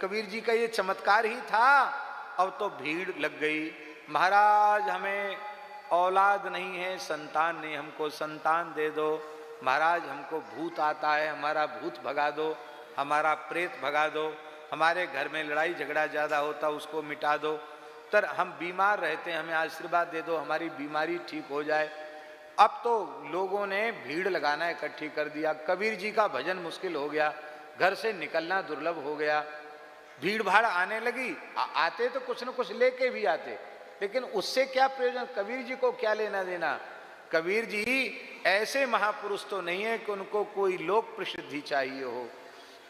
कबीर जी का ये चमत्कार ही था। अब तो भीड़ लग गई, महाराज हमें औलाद नहीं है, संतान नहीं, हमको संतान दे दो, महाराज हमको भूत आता है, हमारा भूत भगा दो, हमारा प्रेत भगा दो, हमारे घर में लड़ाई झगड़ा ज़्यादा होता उसको मिटा दो, तर हम बीमार रहते हैं, हमें आशीर्वाद दे दो, हमारी बीमारी ठीक हो जाए। अब तो लोगों ने भीड़ लगाना इकट्ठी कर दिया, कबीर जी का भजन मुश्किल हो गया, घर से निकलना दुर्लभ हो गया, भीड़ भाड़ आने लगी। आते तो कुछ न कुछ लेके भी आते, लेकिन उससे क्या प्रयोजन, कबीर जी को क्या लेना देना। कबीर जी ऐसे महापुरुष तो नहीं है कि उनको कोई लोक प्रसिद्धि चाहिए हो।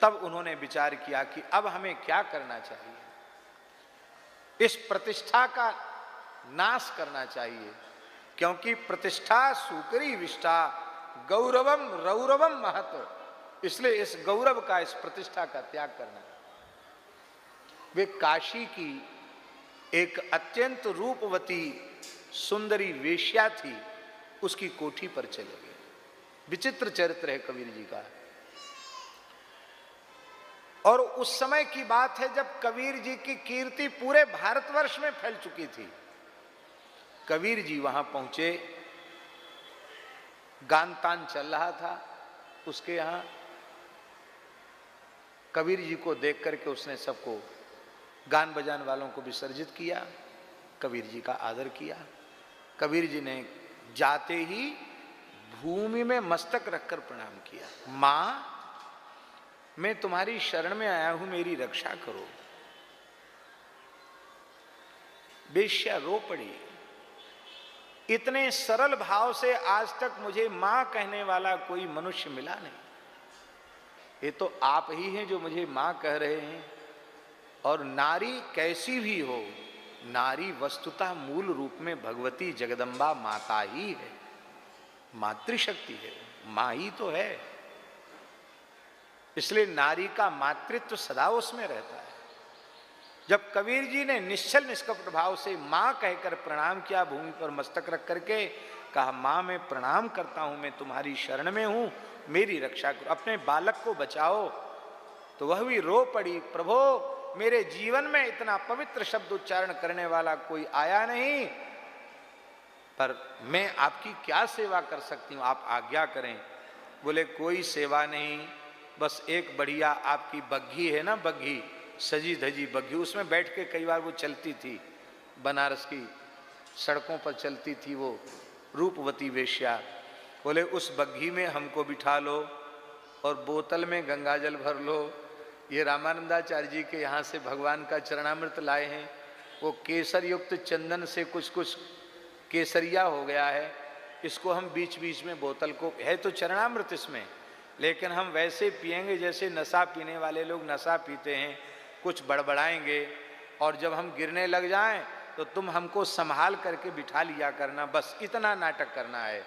तब उन्होंने विचार किया कि अब हमें क्या करना चाहिए, इस प्रतिष्ठा का नाश करना चाहिए, क्योंकि प्रतिष्ठा सुकरी विष्ठा गौरवम रौरवम महत्व, इसलिए इस गौरव का, इस प्रतिष्ठा का त्याग करना। वे काशी की एक अत्यंत रूपवती सुंदरी वेश्या थी, उसकी कोठी पर चले गए। विचित्र चरित्र है कबीर जी का। और उस समय की बात है जब कबीर जी की कीर्ति पूरे भारतवर्ष में फैल चुकी थी। कबीर जी वहां पहुंचे, गान तान चल रहा था उसके यहां। कबीर जी को देख करके उसने सबको, गान बजान वालों को विसर्जित किया, कबीर जी का आदर किया। कबीर जी ने जाते ही भूमि में मस्तक रखकर प्रणाम किया, मां मैं तुम्हारी शरण में आया हूं, मेरी रक्षा करो। वेश्या रो पड़ी। इतने सरल भाव से आज तक मुझे मां कहने वाला कोई मनुष्य मिला नहीं, ये तो आप ही हैं जो मुझे मां कह रहे हैं। और नारी कैसी भी हो, नारी वस्तुतः मूल रूप में भगवती जगदम्बा माता ही है, मातृशक्ति है, मां ही तो है। इसलिए नारी का मातृत्व सदा उसमें रहता है। जब कबीर जी ने निश्चल निष्कपट भाव से मां कहकर प्रणाम किया, भूमि पर मस्तक रख करके कहा, मां मैं प्रणाम करता हूं, मैं तुम्हारी शरण में हूं, मेरी रक्षा करो, अपने बालक को बचाओ। तो वह भी रो पड़ी, प्रभो मेरे जीवन में इतना पवित्र शब्द उच्चारण करने वाला कोई आया नहीं, पर मैं आपकी क्या सेवा कर सकती हूं, आप आज्ञा करें। बोले कोई सेवा नहीं, बस एक बढ़िया आपकी बग्घी है ना, बग्घी सजी धजी बग्घी, उसमें बैठ के कई बार वो चलती थी, बनारस की सड़कों पर चलती थी वो रूपवती वेश्या। बोले उस बग्घी में हमको बिठा लो और बोतल में गंगाजल भर लो। ये रामानंदाचार्य जी के यहाँ से भगवान का चरणामृत लाए हैं, वो केसर युक्त चंदन से कुछ कुछ केसरिया हो गया है, इसको हम बीच बीच में बोतल को, है तो चरणामृत इसमें, लेकिन हम वैसे पिएंगे जैसे नशा पीने वाले लोग नशा पीते हैं, कुछ बड़बड़ाएंगे, और जब हम गिरने लग जाएं तो तुम हमको संभाल करके बिठा लिया करना, बस इतना नाटक करना है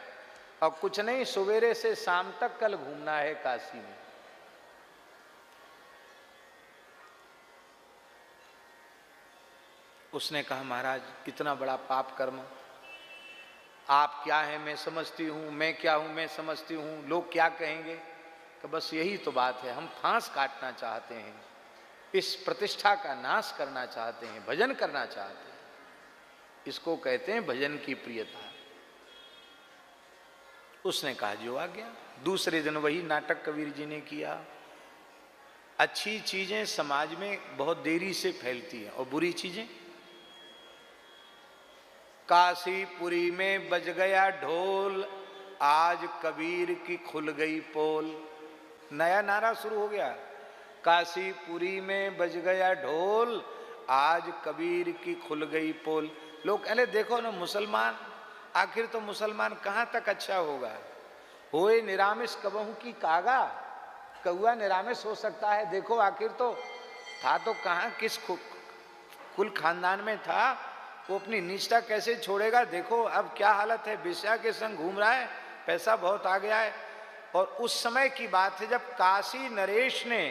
और कुछ नहीं। सवेरे से शाम तक कल घूमना है काशी में। उसने कहा महाराज कितना बड़ा पाप कर्म, आप क्या है मैं समझती हूँ, मैं क्या हूँ मैं समझती हूँ, लोग क्या कहेंगे। कि बस यही तो बात है, हम फांस काटना चाहते हैं, इस प्रतिष्ठा का नाश करना चाहते हैं, भजन करना चाहते हैं, इसको कहते हैं भजन की प्रियता। उसने कहा जो आ गया। दूसरे दिन वही नाटक कबीर जी ने किया। अच्छी चीजें समाज में बहुत देरी से फैलती हैं और बुरी चीजें, काशीपुरी में बज गया ढोल, आज कबीर की खुल गई पोल। नया नारा शुरू हो गया, काशीपुरी में बज गया ढोल, आज कबीर की खुल गई पोल। लोग कहले देखो ना मुसलमान, आखिर तो मुसलमान कहाँ तक अच्छा होगा, होए निरामिष कबहू की कागा, कौआ निरामिष हो सकता है, देखो आखिर तो था तो कहाँ, किस कुल खानदान में था, वो अपनी निष्ठा कैसे छोड़ेगा, देखो अब क्या हालत है, वेश्या के संग घूम रहा है, पैसा बहुत आ गया है। और उस समय की बात है जब काशी नरेश ने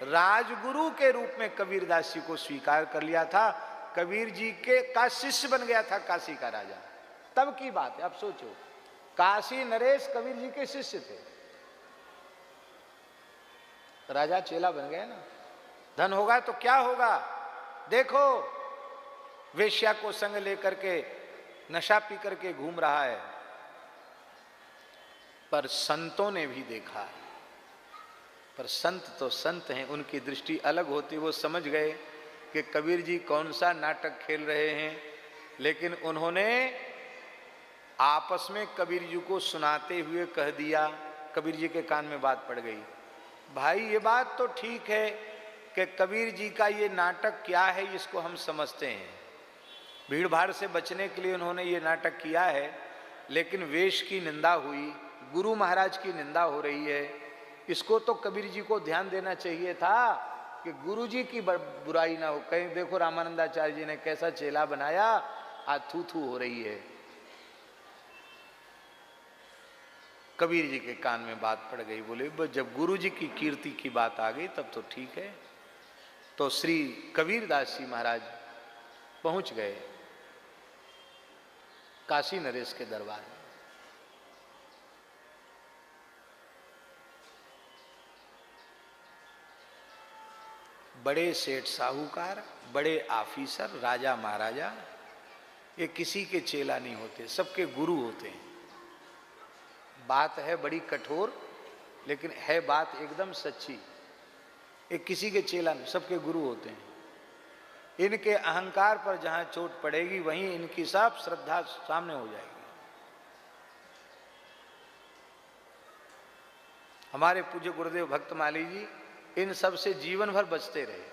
राजगुरु के रूप में कबीरदास जी को स्वीकार कर लिया था, कबीर जी के का शिष्य बन गया था काशी का राजा। तब की बात है, अब सोचो, काशी नरेश कबीर जी के शिष्य थे, राजा चेला बन गए ना, धन होगा तो क्या होगा, देखो वेश्या को संग लेकर के नशा पी करके घूम रहा है। पर संतों ने भी देखा, पर संत तो संत हैं, उनकी दृष्टि अलग होती। वो समझ गए कि कबीर जी कौन सा नाटक खेल रहे हैं, लेकिन उन्होंने आपस में कबीर जी को सुनाते हुए कह दिया। कबीर जी के कान में बात पड़ गई, भाई ये बात तो ठीक है कि कबीर जी का ये नाटक क्या है इसको हम समझते हैं, भीड़ भाड़ से बचने के लिए उन्होंने ये नाटक किया है, लेकिन वेश की निंदा हुई, गुरु महाराज की निंदा हो रही है, इसको तो कबीर जी को ध्यान देना चाहिए था कि गुरु जी की बुराई ना हो। कहीं देखो रामानंदाचार्य जी ने कैसा चेला बनाया, आज थू थू हो रही है। कबीर जी के कान में बात पड़ गई, बोले जब गुरु जी की कीर्ति की बात आ गई तब तो ठीक है। तो श्री कबीरदास जी महाराज पहुंच गए काशी नरेश के दरबार में। बड़े सेठ साहूकार, बड़े ऑफिसर, राजा महाराजा, ये किसी के चेला नहीं होते, सबके गुरु होते हैं। बात है बड़ी कठोर, लेकिन है बात एकदम सच्ची। ये किसी के चेला नहीं, सबके गुरु होते हैं। इनके अहंकार पर जहां चोट पड़ेगी वहीं इनकी सब श्रद्धा सामने हो जाएगी। हमारे पूज्य गुरुदेव भक्तमाली जी इन सब से जीवन भर बचते रहे।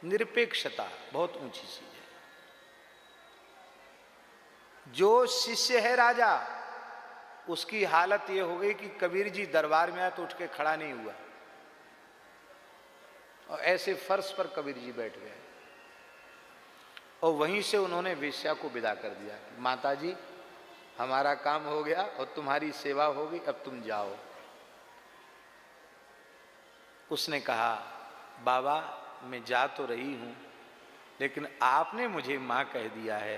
निरपेक्षता बहुत ऊंची चीज है। जो शिष्य है राजा, उसकी हालत यह हो गई कि कबीर जी दरबार में आए तो उठ के खड़ा नहीं हुआ, और ऐसे फर्श पर कबीर जी बैठ गए, और वहीं से उन्होंने वेश्या को विदा कर दिया, माता जी हमारा काम हो गया और तुम्हारी सेवा होगी, अब तुम जाओ। उसने कहा, बाबा मैं जा तो रही हूं, लेकिन आपने मुझे मां कह दिया है,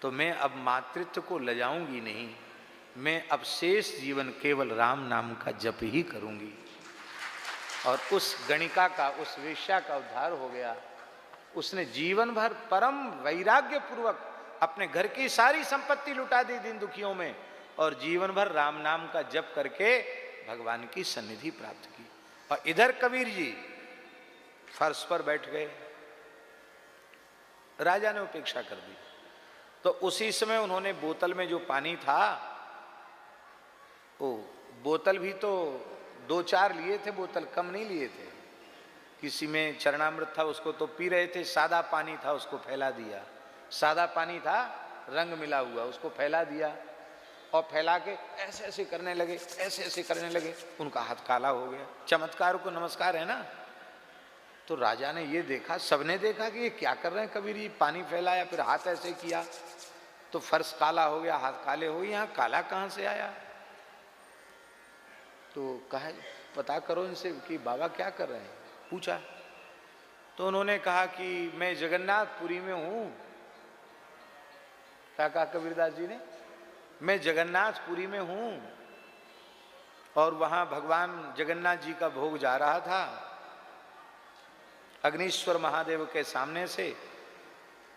तो मैं अब मातृत्व को लजाऊंगी नहीं, मैं अब शेष जीवन केवल राम नाम का जप ही करूंगी। और उस गणिका का, उस वेश्या का उद्धार हो गया। उसने जीवन भर परम वैराग्य पूर्वक अपने घर की सारी संपत्ति लुटा दी दीन दुखियों में, और जीवन भर राम नाम का जप करके भगवान की सन्निधि प्राप्त की। और इधर कबीर जी फर्श पर बैठ गए, राजा ने उपेक्षा कर दी। तो उसी समय उन्होंने बोतल में जो पानी था, वो बोतल भी तो 2-4 लिए थे, बोतल कम नहीं लिए थे। किसी में चरणामृत था, उसको तो पी रहे थे, सादा पानी था उसको फैला दिया। सादा पानी था रंग मिला हुआ, उसको फैला दिया, और फैला के ऐसे ऐसे करने लगे, ऐसे ऐसे करने लगे। उनका हाथ काला हो गया। चमत्कार को नमस्कार है ना। तो राजा ने ये देखा, सबने देखा कि ये क्या कर रहे हैं कबीर जी, पानी फैलाया फिर हाथ ऐसे किया, तो फर्श काला हो गया, हाथ काले हो गए, यहाँ काला कहाँ से आया। तो कहा पता करो इनसे कि बाबा क्या कर रहे हैं, पूछा। तो उन्होंने कहा कि मैं जगन्नाथपुरी में हूं। क्या कहा कबीरदास जी ने, मैं जगन्नाथपुरी में हूं, और वहां भगवान जगन्नाथ जी का भोग जा रहा था। अग्निश्वर महादेव के सामने से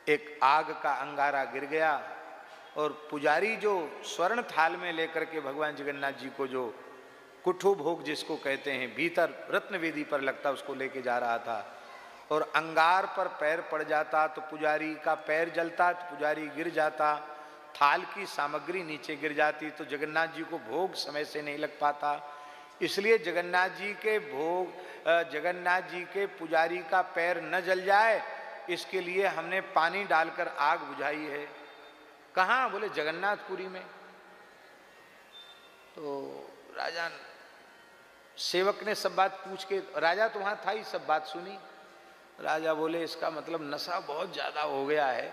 एक आग का अंगारा गिर गया, और पुजारी जो स्वर्ण थाल में लेकर के भगवान जगन्नाथ जी को, जो कुट्ठू भोग जिसको कहते हैं, भीतर रत्न वेदी पर लगता, उसको लेके जा रहा था, और अंगार पर पैर पड़ जाता तो पुजारी का पैर जलता, तो पुजारी गिर जाता, थाल की सामग्री नीचे गिर जाती, तो जगन्नाथ जी को भोग समय से नहीं लग पाता। इसलिए जगन्नाथ जी के भोग, जगन्नाथ जी के पुजारी का पैर न जल जाए, इसके लिए हमने पानी डालकर आग बुझाई है। कहाँ? बोले जगन्नाथपुरी में। तो राजा सेवक ने सब बात पूछ के, राजा तो वहां था ही, सब बात सुनी। राजा बोले इसका मतलब नशा बहुत ज्यादा हो गया है,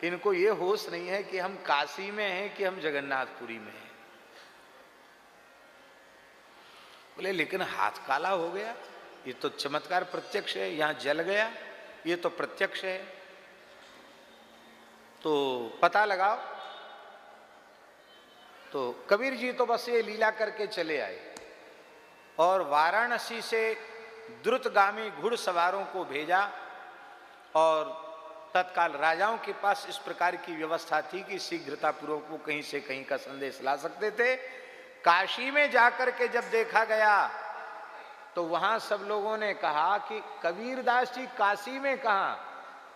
इनको ये होश नहीं है कि हम काशी में हैं कि हम जगन्नाथपुरी में हैं। बोले लेकिन हाथ काला हो गया, ये तो चमत्कार प्रत्यक्ष है, यहां जल गया, ये तो प्रत्यक्ष है, तो पता लगाओ। तो कबीर जी तो बस ये लीला करके चले आए, और वाराणसी से द्रुतगामी घुड़सवारों को भेजा और तत्काल राजाओं के पास इस प्रकार की व्यवस्था थी कि शीघ्रतापूर्वक वो कहीं से कहीं का संदेश ला सकते थे। काशी में जाकर के जब देखा गया तो वहां सब लोगों ने कहा कि कबीरदास जी काशी में कहां,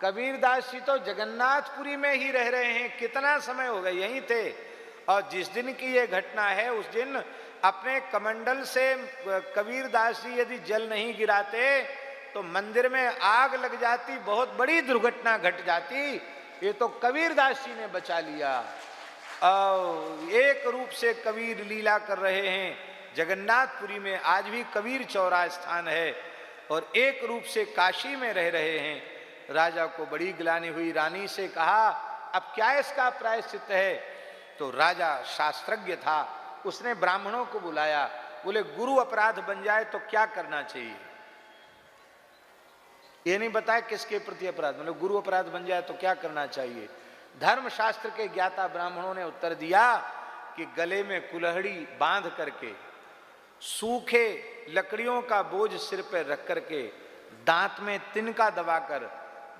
कबीरदास जी तो जगन्नाथपुरी में ही रह रहे हैं, कितना समय हो गया यहीं थे। और जिस दिन की ये घटना है उस दिन अपने कमंडल से कबीरदास जी यदि जल नहीं गिराते तो मंदिर में आग लग जाती, बहुत बड़ी दुर्घटना घट जाती। ये तो कबीरदास जी ने बचा लिया। और एक रूप से कबीर लीला कर रहे हैं जगन्नाथपुरी में, आज भी कबीर चौरा स्थान है, और एक रूप से काशी में रह रहे हैं। राजा को बड़ी ग्लानि हुई, रानी से कहा अब क्या इसका प्रायश्चित है। तो राजा शास्त्रज्ञ था, उसने ब्राह्मणों को बुलाया, बोले गुरु अपराध बन जाए तो क्या करना चाहिए। ये नहीं बताया किसके प्रति अपराध, मतलब गुरु अपराध बन जाए तो क्या करना चाहिए। धर्मशास्त्र के ज्ञाता ब्राह्मणों ने उत्तर दिया कि गले में कुल्हड़ी बांध करके, सूखे लकड़ियों का बोझ सिर पर रख करके, दांत में तिनका दबाकर,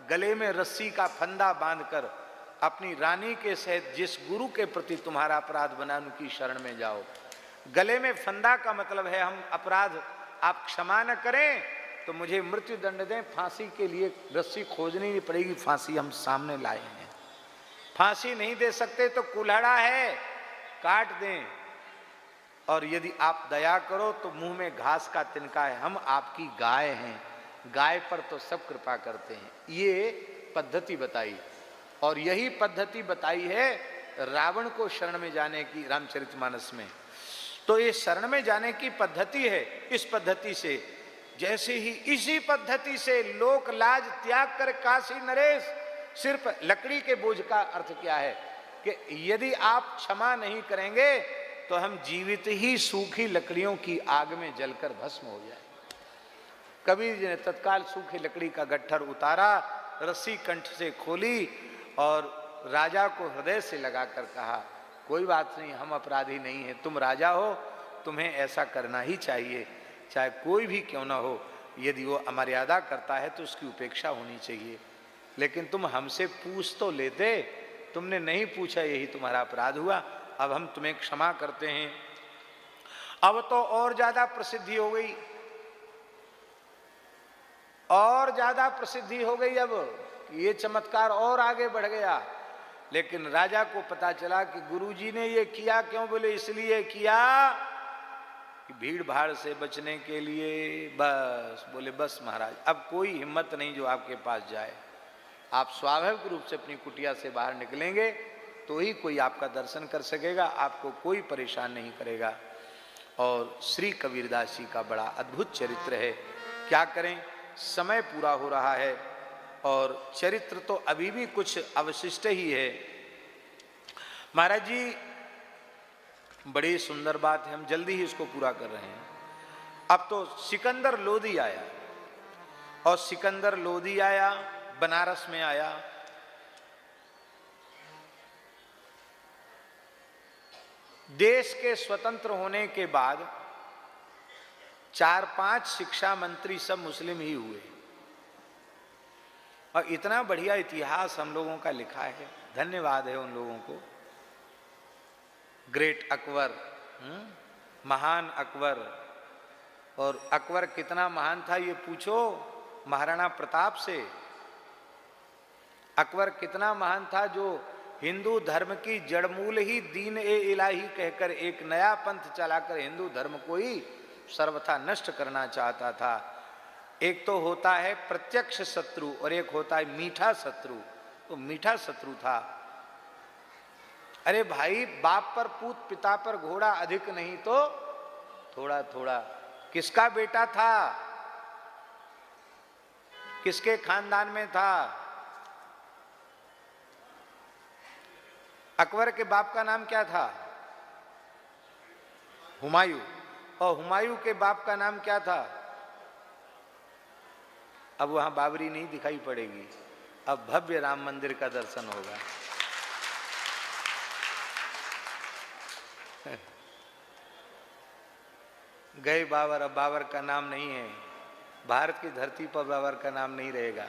गले में रस्सी का फंदा बांधकर अपनी रानी के सहित जिस गुरु के प्रति तुम्हारा अपराध बना उनकी शरण में जाओ। गले में फंदा का मतलब है हम अपराध आप क्षमा न करें तो मुझे मृत्यु दंड दें, फांसी के लिए रस्सी खोजनी नहीं पड़ेगी, फांसी हम सामने लाए हैं। फांसी नहीं दे सकते तो कुल्हड़ा है, काट दें, और यदि आप दया करो तो मुंह में घास का तिनका है, हम आपकी गाय हैं, गाय पर तो सब कृपा करते हैं। ये पद्धति बताई, और यही पद्धति बताई है रावण को शरण में जाने की रामचरितमानस में। तो ये शरण में जाने की पद्धति है। इस पद्धति से जैसे ही इसी पद्धति से लोक लाज त्याग कर काशी नरेश, सिर्फ लकड़ी के बोझ का अर्थ क्या है कि यदि आप क्षमा नहीं करेंगे तो हम जीवित ही सूखी लकड़ियों की आग में जलकर भस्म हो जाए। कबीर जी ने तत्काल सूखी लकड़ी का गट्ठर उतारा, रस्सी कंठ से खोली और राजा को हृदय से लगाकर कहा कोई बात नहीं, हम अपराधी नहीं हैं, तुम राजा हो, तुम्हें ऐसा करना ही चाहिए, चाहे कोई भी क्यों ना हो। यदि वो अमर्यादा करता है तो उसकी उपेक्षा होनी चाहिए, लेकिन तुम हमसे पूछ तो लेते, तुमने नहीं पूछा, यही तुम्हारा अपराध हुआ, अब हम तुम्हें क्षमा करते हैं। अब तो और ज्यादा प्रसिद्धि हो गई, और ज्यादा प्रसिद्धि हो गई, अब ये चमत्कार और आगे बढ़ गया। लेकिन राजा को पता चला कि गुरुजी ने ये किया क्यों, बोले इसलिए किया कि भीड़ भाड़ से बचने के लिए, बस। बोले बस महाराज, अब कोई हिम्मत नहीं जो आपके पास जाए, आप स्वाभाविक रूप से अपनी कुटिया से बाहर निकलेंगे तो ही कोई आपका दर्शन कर सकेगा, आपको कोई परेशान नहीं करेगा। और श्री कबीरदास जी का बड़ा अद्भुत चरित्र है। क्या करें, समय पूरा हो रहा है और चरित्र तो अभी भी कुछ अवशिष्ट ही है। महाराज जी बड़ी सुंदर बात है, हम जल्दी ही इसको पूरा कर रहे हैं। अब तो सिकंदर लोदी आया, और सिकंदर लोदी आया, बनारस में आया। देश के स्वतंत्र होने के बाद 4-5 शिक्षा मंत्री सब मुस्लिम ही हुए, और इतना बढ़िया इतिहास हम लोगों का लिखा है, धन्यवाद है उन लोगों को। ग्रेट अकबर, महान अकबर। और अकबर कितना महान था ये पूछो महाराणा प्रताप से। अकबर कितना महान था जो हिंदू धर्म की जड़मूल ही दीन ए इलाही कहकर एक नया पंथ चलाकर हिंदू धर्म को ही सर्वथा नष्ट करना चाहता था। एक तो होता है प्रत्यक्ष शत्रु और एक होता है मीठा शत्रु। तो मीठा शत्रु था। अरे भाई, बाप पर पूत पिता पर घोड़ा, अधिक नहीं तो थोड़ा थोड़ा। किसका बेटा था, किसके खानदान में था? अकबर के बाप का नाम क्या था? हुमायूं। और हुमायूं के बाप का नाम क्या था? अब वहां बाबरी नहीं दिखाई पड़ेगी, अब भव्य राम मंदिर का दर्शन होगा। गए बाबर, अब बाबर का नाम नहीं है, भारत की धरती पर बाबर का नाम नहीं रहेगा।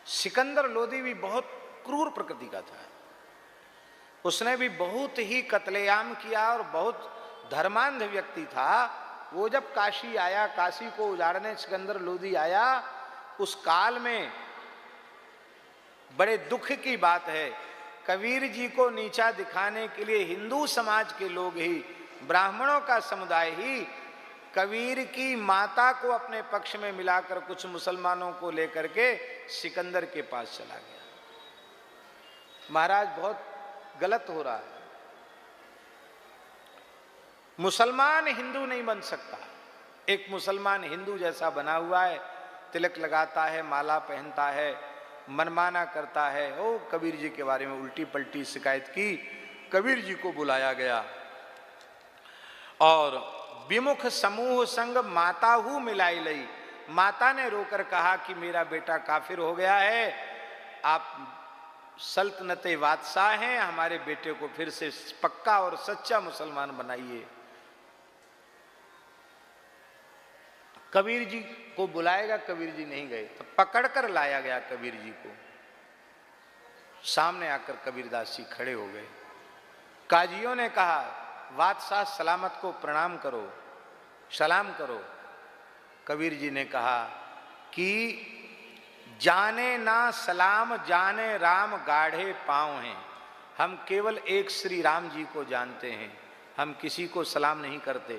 सिकंदर लोदी भी बहुत क्रूर प्रकृति का था। उसने भी बहुत ही कत्लेआम किया और बहुत धर्मांध व्यक्ति था। वो जब काशी आया, काशी को उजाड़ने सिकंदर लोदी आया, उस काल में बड़े दुख की बात है, कबीर जी को नीचा दिखाने के लिए हिंदू समाज के लोग ही, ब्राह्मणों का समुदाय ही कबीर की माता को अपने पक्ष में मिलाकर कुछ मुसलमानों को लेकर के सिकंदर के पास चला गया। महाराज बहुत गलत हो रहा है, मुसलमान हिंदू नहीं बन सकता। एक मुसलमान हिंदू जैसा बना हुआ है, तिलक लगाता है, माला पहनता है, मनमाना करता है। ओ कबीर जी के बारे में उल्टी पलटी शिकायत की। कबीर जी को बुलाया गया और विमुख समूह संग माता हूं मिलाई लई। माता ने रोकर कहा कि मेरा बेटा काफिर हो गया है, आप सल्तनते बादशाह हैं, हमारे बेटे को फिर से पक्का और सच्चा मुसलमान बनाइए। कबीर जी को बुलाएगा, कबीर जी नहीं गए, तो पकड़कर लाया गया कबीर जी को। सामने आकर कबीरदास जी खड़े हो गए। काजियों ने कहा, बादशाह सलामत को प्रणाम करो, सलाम करो। कबीर जी ने कहा कि जाने ना सलाम जाने राम गाढ़े पांव हैं। हम केवल एक श्री राम जी को जानते हैं, हम किसी को सलाम नहीं करते।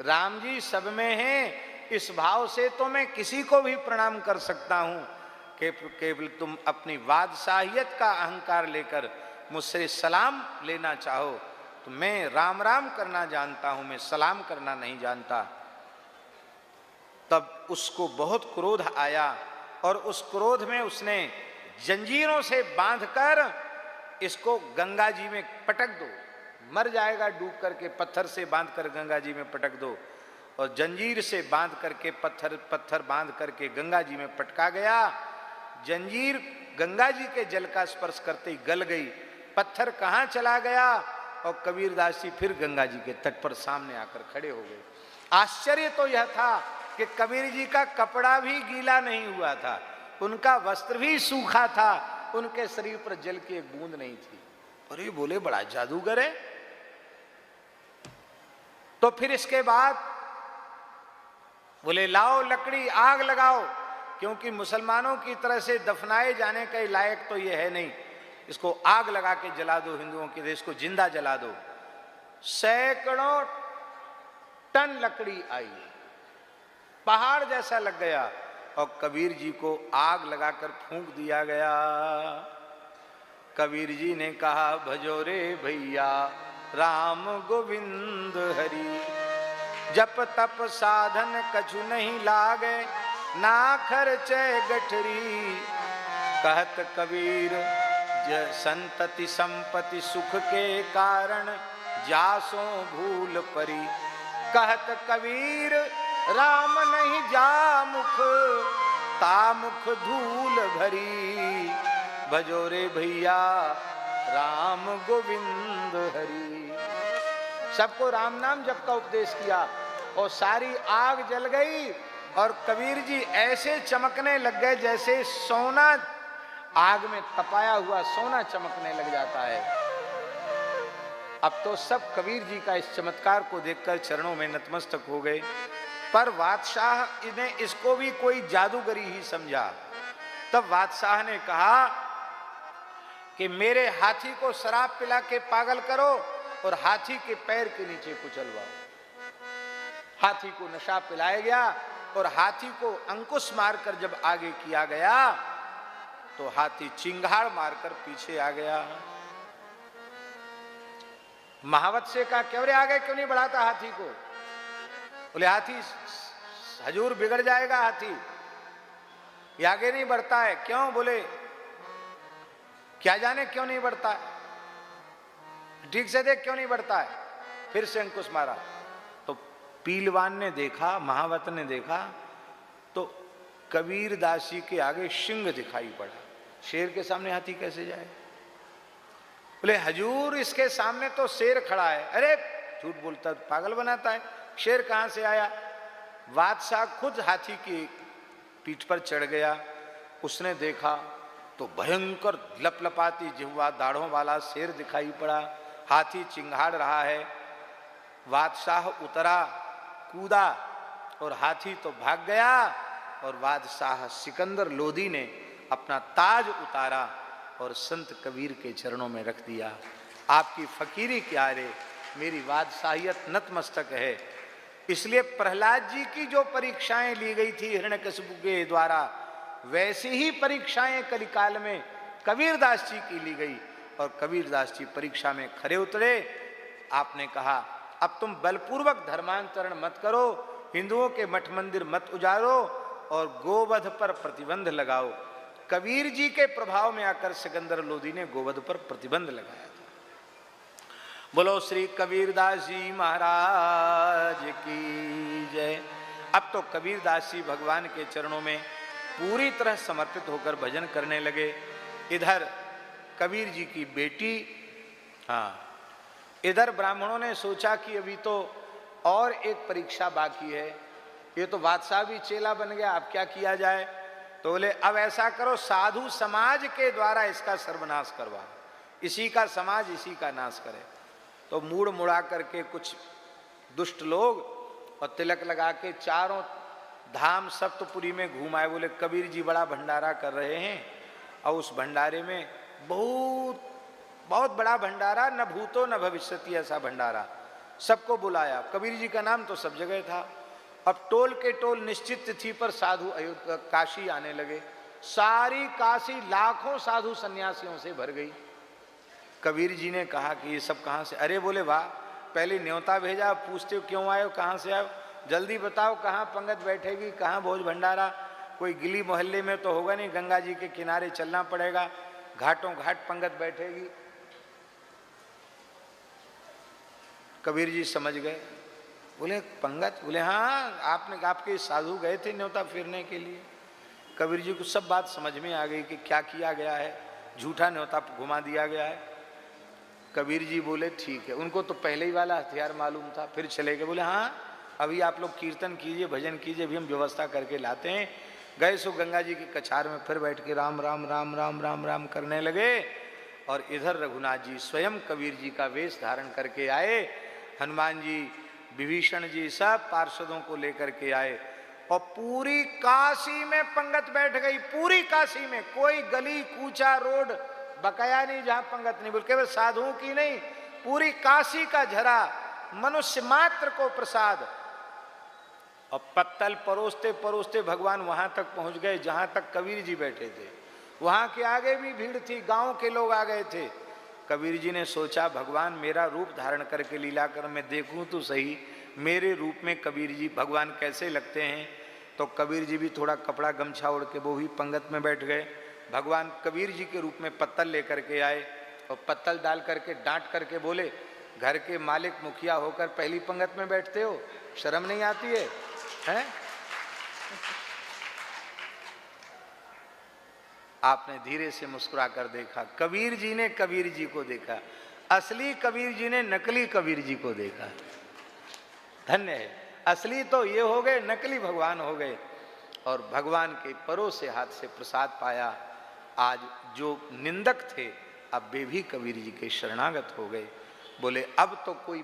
राम जी सब में हैं, इस भाव से तो मैं किसी को भी प्रणाम कर सकता हूं। केवल तुम अपनी बादशाहियत का अहंकार लेकर मुझसे सलाम लेना चाहो तो मैं राम राम करना जानता हूं, मैं सलाम करना नहीं जानता। तब उसको बहुत क्रोध आया और उस क्रोध में उसने जंजीरों से बांधकर इसको गंगा जी में पटक दो, मर जाएगा डूब करके, पत्थर से बांधकर गंगा जी में पटक दो। और जंजीर से बांध करके पत्थर बांध करके गंगा जी में पटका गया। जंजीर गंगा जी के जल का स्पर्श करते ही गल गई, पत्थर कहाँ चला गया और कबीरदास जी फिर गंगा जी के तट पर सामने आकर खड़े हो गए। आश्चर्य तो यह था कि कबीर जी का कपड़ा भी गीला नहीं हुआ था, उनका वस्त्र भी सूखा था, उनके शरीर पर जल की एक बूंद नहीं थी। अरे बोले बड़ा जादूगर है। तो फिर इसके बाद बोले लाओ लकड़ी, आग लगाओ, क्योंकि मुसलमानों की तरह से दफनाए जाने के लायक तो ये है नहीं, इसको आग लगा के जला दो, हिंदुओं के देश को जिंदा जला दो। सैकड़ों टन लकड़ी आई, पहाड़ जैसा लग गया और कबीर जी को आग लगाकर फूंक दिया गया। कबीर जी ने कहा भजो रे भैया राम गोविंद हरि, जप तप साधन कछु नहीं लागे, ना खर्चे गठरी। कहत कबीर संतति संपत्ति सुख के कारण जासो भूल परी। कहत कबीर राम नहीं जा मुख, ता मुख धूल भरी। भजो रे भैया राम गोविंद हरि। सबको राम नाम जप का उपदेश किया और सारी आग जल गई और कबीर जी ऐसे चमकने लग गए जैसे सोना आग में तपाया हुआ सोना चमकने लग जाता है। अब तो सब कबीर जी का इस चमत्कार को देखकर चरणों में नतमस्तक हो गए, पर बादशाह ने इसको भी कोई जादूगरी ही समझा। तब बादशाह ने कहा कि मेरे हाथी को शराब पिला के पागल करो और हाथी के पैर के नीचे कुचलवाओ। हाथी को नशा पिलाया गया और हाथी को अंकुश मारकर जब आगे किया गया तो हाथी चिंगाड़ मारकर पीछे आ गया। महावत से कहा क्यों रे आगे क्यों नहीं बढ़ाता हाथी को? बोले हाथी हजूर बिगड़ जाएगा, हाथी ये आगे नहीं बढ़ता है। क्यों? बोले क्या जाने क्यों नहीं बढ़ता है, ठीक से देख क्यों नहीं बढ़ता है। फिर से अंकुश मारा तो पीलवान ने देखा, महावत ने देखा तो कबीरदास जी के आगे सिंह दिखाई पड़ा। शेर के सामने हाथी कैसे जाए? बोले हजूर इसके सामने तो शेर खड़ा है। अरे झूठ बोलता, पागल बनाता है, शेर कहां से आया? बादशाह खुद हाथी की पीठ पर चढ़ गया। उसने देखा तो भयंकर लपलपाती जिह्वा दाढ़ों वाला शेर दिखाई पड़ा। हाथी चिंगाड़ रहा है। बादशाह उतरा, कूदा और हाथी तो भाग गया। और बादशाह सिकंदर लोदी ने अपना ताज उतारा और संत कबीर के चरणों में रख दिया। आपकी फकीरी क्या रे, मेरी बादशाहियत नतमस्तक है। इसलिए प्रहलाद जी की जो परीक्षाएं ली गई थी हिरण्यकशिपु के द्वारा, वैसी ही परीक्षाएं कलिकाल में कबीरदास जी की ली गई। और कबीरदास जी परीक्षा में खरे उतरे। आपने कहा अब तुम बलपूर्वक धर्मांतरण मत करो, हिंदुओं के मठ मंदिर मत उजारो और गोवध पर प्रतिबंध लगाओ। कबीर जी के प्रभाव में आकर सिकंदर लोदी ने गोवध पर प्रतिबंध लगाया था। बोलो श्री कबीरदास जी महाराज की जय। अब तो कबीरदास जी भगवान के चरणों में पूरी तरह समर्पित होकर भजन करने लगे। इधर कबीर जी की बेटी, इधर ब्राह्मणों ने सोचा कि अभी तो और एक परीक्षा बाकी है, ये तो बादशाह भी चेला बन गया, अब क्या किया जाए? तो बोले अब ऐसा करो, साधु समाज के द्वारा इसका सर्वनाश करवा, इसी का समाज इसी का नाश करे। तो मूड़ मुड़ा करके कुछ दुष्ट लोग और तिलक लगा के चारों धाम सप्तपुरी में घूम आए। बोले कबीर जी बड़ा भंडारा कर रहे हैं और उस भंडारे में बहुत बहुत बड़ा भंडारा, न भूतो न भविष्यति ऐसा भंडारा। सबको बुलाया, कबीर जी का नाम तो सब जगह था। अब टोल के टोल निश्चित तिथि पर साधु अयोध्या काशी आने लगे। सारी काशी लाखों साधु सन्यासियों से भर गई। कबीर जी ने कहा कि ये सब कहाँ से? अरे बोले वाह, पहले न्योता भेजा, पूछते हो क्यों आए हो, कहाँ से आए हो, जल्दी बताओ कहाँ पंगत बैठेगी, कहाँ भोज भंडारा? कोई गिली मोहल्ले में तो होगा नहीं, गंगा जी के किनारे चलना पड़ेगा, घाटों घाट पंगत बैठेगी। कबीर जी समझ गए। बोले पंगत? बोले हाँ, आपके साधु गए थे न्योता फेरने के लिए। कबीर जी को सब बात समझ में आ गई कि क्या किया गया है, झूठा न्योता घुमा दिया गया है। कबीर जी बोले ठीक है, उनको तो पहले ही वाला हथियार मालूम था। फिर चले गए। बोले हाँ, अभी आप लोग कीर्तन कीजिए, भजन कीजिए, अभी हम व्यवस्था करके लाते हैं। गए सो गंगा जी की कछार में फिर बैठ के राम राम राम राम राम राम करने लगे। और इधर रघुनाथ जी स्वयं कबीर जी का वेश धारण करके आए। हनुमान जी, विभीषण जी सब पार्षदों को लेकर के आए और पूरी काशी में पंगत बैठ गई। पूरी काशी में कोई गली कूचा रोड बकाया नहीं जहां पंगत नहीं, बोल केवल साधुओं की नहीं, पूरी काशी का झरा मनुष्य मात्र को प्रसाद। और पत्तल परोसते परोसते भगवान वहां तक पहुंच गए जहां तक कबीर जी बैठे थे। वहां के आगे भी भीड़ थी, गांव के लोग आ गए थे। कबीर जी ने सोचा भगवान मेरा रूप धारण करके लीला कर, मैं देखूं तो सही मेरे रूप में कबीर जी भगवान कैसे लगते हैं। तो कबीर जी भी थोड़ा कपड़ा गमछा ओढ़ के वो भी पंगत में बैठ गए। भगवान कबीर जी के रूप में पत्तल लेकर के आए और पत्तल डाल करके डांट करके बोले, घर के मालिक मुखिया होकर पहली पंगत में बैठते हो, शर्म नहीं आती है, हैं? आपने धीरे से मुस्कुरा कर देखा, कबीर जी ने कबीर जी को देखा, असली कबीर जी ने नकली कबीर जी को देखा। धन्य है, असली तो ये हो गए, नकली भगवान हो गए। और भगवान के परोसे हाथ से प्रसाद पाया। आज जो निंदक थे अब वे भी कबीर जी के शरणागत हो गए। बोले अब तो कोई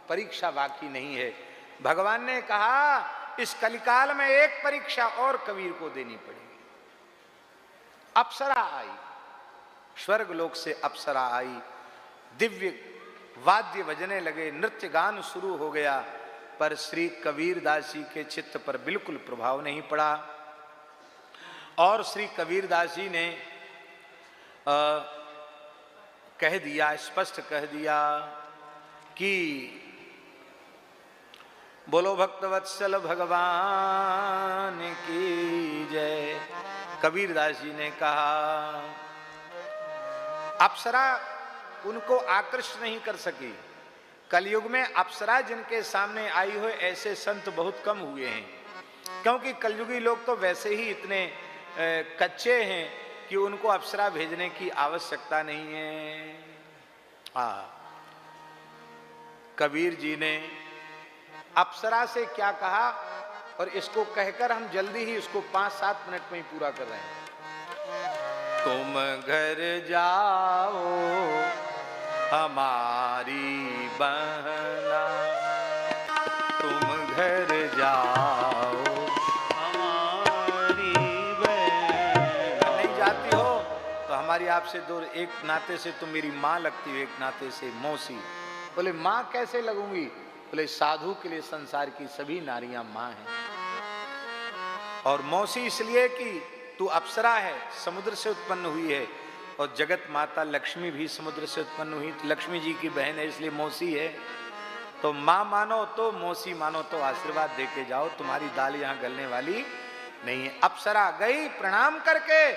परीक्षा बाकी नहीं है। भगवान ने कहा इस कलिकाल में एक परीक्षा और कबीर को देनी पड़ेगी। अप्सरा आई, स्वर्ग लोक से अप्सरा आई, दिव्य वाद्य बजने लगे, नृत्य गान शुरू हो गया। पर श्री कबीरदास जी के चित्त पर बिल्कुल प्रभाव नहीं पड़ा। और श्री कबीरदास जी ने कह दिया, स्पष्ट कह दिया कि बोलो भक्तवत्सल भगवान की जय। कबीरदास जी ने कहा अप्सरा उनको आकृष्ट नहीं कर सकी। कलयुग में अप्सरा जिनके सामने आई हो ऐसे संत बहुत कम हुए हैं। क्योंकि कलयुगी लोग तो वैसे ही इतने कच्चे हैं कि उनको अप्सरा भेजने की आवश्यकता नहीं है। हाँ, कबीर जी ने अप्सरा से क्या कहा, और इसको कहकर हम जल्दी ही इसको 5-7 मिनट में ही पूरा कर रहे हैं। तुम घर जाओ हमारी बहना, तुम घर जाओ हमारी बहना। नहीं जाती हो तो हमारी आपसे दूर, एक नाते से तुम मेरी माँ लगती हो, एक नाते से मौसी। बोले माँ कैसे लगूंगी? बोले साधु के लिए संसार की सभी नारियां माँ हैं, और मौसी इसलिए कि तू अप्सरा है, समुद्र से उत्पन्न हुई है, और जगत माता लक्ष्मी भी समुद्र से उत्पन्न हुई, तो लक्ष्मी जी की बहन है, इसलिए मौसी है। तो माँ मानो तो मौसी मानो तो आशीर्वाद देके जाओ, तुम्हारी दाल यहाँ गलने वाली नहीं है। अप्सरा गई प्रणाम करके,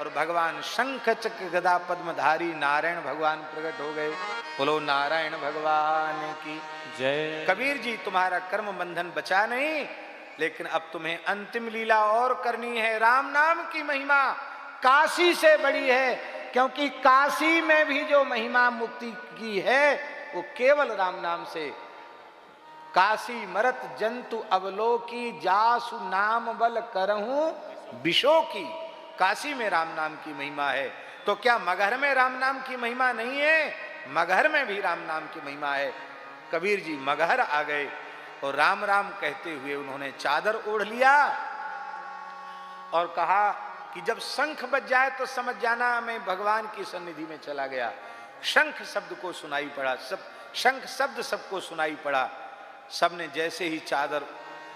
और भगवान शंख चक्र गदा पद्मधारी नारायण भगवान प्रकट हो गए। बोलो नारायण भगवान की जय। कबीर जी तुम्हारा कर्म बंधन बचा नहीं, लेकिन अब तुम्हें अंतिम लीला और करनी है। राम नाम की महिमा काशी से बड़ी है, क्योंकि काशी में भी जो महिमा मुक्ति की है वो केवल राम नाम से। काशी मरत जंतु अवलोकी, जासु नाम बल करहूं विशो की। काशी में राम नाम की महिमा है, तो क्या मगहर में राम नाम की महिमा नहीं है? मगहर में भी राम नाम की महिमा है। कबीर जी मगहर आ गए, और राम राम कहते हुए उन्होंने चादर ओढ़ लिया, और कहा कि जब शंख बज जाए तो समझ जाना मैं भगवान की सन्निधि में चला गया। शंख शब्द को सुनाई पड़ा, सब शंख शब्द सबको सुनाई पड़ा। सबने जैसे ही चादर,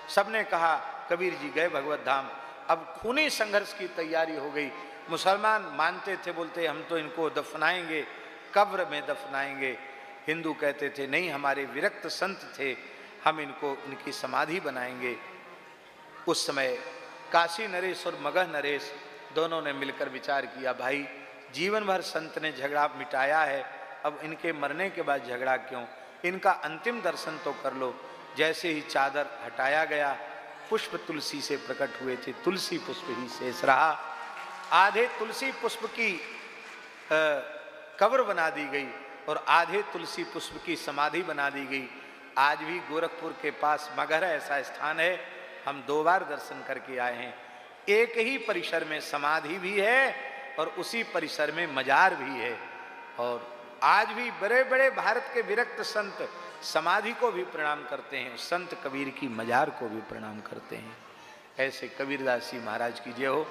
सबने कहा कबीर जी गए भगवत धाम। अब खूनी संघर्ष की तैयारी हो गई। मुसलमान मानते थे, बोलते हम तो इनको दफनाएंगे, कब्र में दफनाएंगे। हिंदू कहते थे नहीं, हमारे विरक्त संत थे, हम इनको इनकी समाधि बनाएंगे। उस समय काशी नरेश और मगह नरेश दोनों ने मिलकर विचार किया, भाई जीवन भर संत ने झगड़ा मिटाया है, अब इनके मरने के बाद झगड़ा क्यों, इनका अंतिम दर्शन तो कर लो। जैसे ही चादर हटाया गया, पुष्प तुलसी से प्रकट हुए थे, तुलसी पुष्प ही शेष रहा। आधे तुलसी पुष्प की कब्र बना दी गई, और आधे तुलसी पुष्प की समाधि बना दी गई। आज भी गोरखपुर के पास मगहर ऐसा स्थान है, हम 2 बार दर्शन करके आए हैं। एक ही परिसर में समाधि भी है, और उसी परिसर में मजार भी है। और आज भी बड़े बड़े भारत के विरक्त संत समाधि को भी प्रणाम करते हैं, संत कबीर की मजार को भी प्रणाम करते हैं। ऐसे कबीरदास जी महाराज की जय हो।